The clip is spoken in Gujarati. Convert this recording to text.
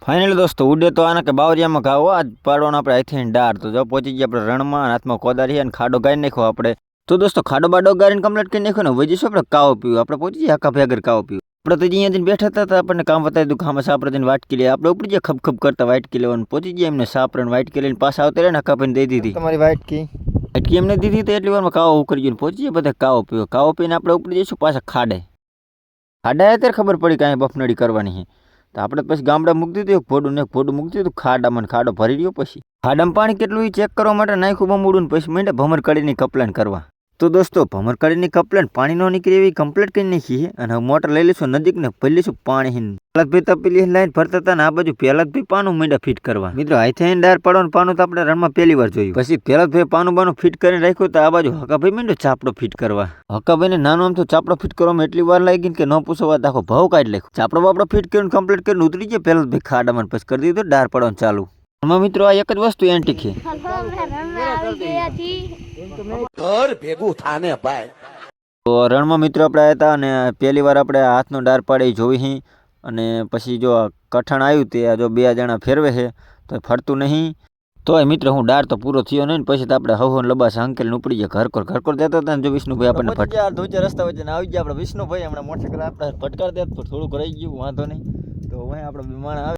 ફાઇનલી દોસ્તો ઉડે તો આના કે બાવરિયામાં ઘાવો આજ પાડવાનો આપણે અહીંથી ડાર તો જો પહોંચી ગયા આપણે રણમાં હાથમાં કોદારી અને ખાડો ગાળી નાખ્યો આપણે તો દોસ્તો ખાડો બાડો ગાળીને કમ્પ્લીટ કરી નાખ્યો ને વજીશું આપણે કાવો પીવું આપણે પહોંચી ગયા આખા ભેગર કાવો પીવું આપણે તો અહીંયા જઈને બેઠા હતા આપણને કામ બતાવી દીધું ખામાં સાપરે જઈને વાટકી લે આપણે ઉપડી ગયા ખપ કરતા વાટકી લેવાનું પહોંચી ગયા એમને સાપરે વાટકી લઈને પાછા આવતા રહ્યા ને આખા ભાઈને દઈ દીધી તમારી વાટકી એમને દીધી તો એટલી વારમાં કાવો ઉકળી ગયો પહોંચી ગયા બધા કાવો પીવો કાવો પીને આપણે ઉપડી જઈશું પાછા ખાડે અત્યારે ખબર પડી કાંઈ બફનડી કરવાની છે તો આપણે પછી ગામડા મૂકી દીધું એક ભોડું મૂકી દીધું ખાડામાં ખાડો ભરી રહ્યો પછી ખાડામાં પાણી કેટલું ચેક કરવા માટે નાખ્યું બમૂડું પછી માંડે ભમર કડીની કપલાન કરવા તો દોસ્તો ભમર કડીની કપલાન પાણી નો નીકળે એવી કમ્પ્લીટ કરી નાખી છે અને મોટર લઈ લઈશું નજીક ને ભરી લઈશું પાણી પહેલાં તપેલી લાઈન ભરતા હતા ને આ બાજુ પહેલા જ પાનું માંડ્યા ફિટ કરવા મિત્રો હાથે ડાર પાડવાનું પાનું તો આપણે રણમાં પહેલી વાર જોયું પછી પહેલા જ પાનું બાનું ફિટ કરીને રાખ્યું તો આ બાજુ હકાભાઈ માંડ્યો ચાપડો ફિટ કરવા હકાભાઈને નાનો આમ તો ચાપડો ફિટ કરવામાં એટલી વાર લાગી કે ન પૂછો વાત આખો ભાવ કાઢી નાખ્યો ચાપડો બાપડો ફિટ કરીને કમ્પ્લીટ કરીને ઉતરી જાય પહેલા ભાઈ ખાડામાં પછી કરી દીધું ડાર પાડવાનું ચાલુ મિત્રો આ એક જ વસ્તુ એન્ટિક છે ઘર ભેગું થાને ભાઈ તો રણમાં મિત્રો આપણે હતા અને પહેલી વાર આપણે હાથનો ડાર પાડે જોઈ અને પછી જો કઠણ આવ્યું તે જો બે જણા ફેરવે છે તો ફરતું નહીં તોય મિત્ર હું ડાર તો પૂરો થયો નહીં પછી તો આપણે હવન લબાસ અંકેલ ઉપડી ગયા ઘર કોર જતા હતા જો વિષ્ણુભાઈ આપણને ફટકાર ધોચે રસ્તા વચ્ચે આવી ગયા આપણે વિષ્ણુભાઈ હમણાં મોટરસાઇકલ આપણે ફટકાર દે થોડુંક રહી ગયું વાંધો નહીં તો અહીં આપણે વિમાન આવે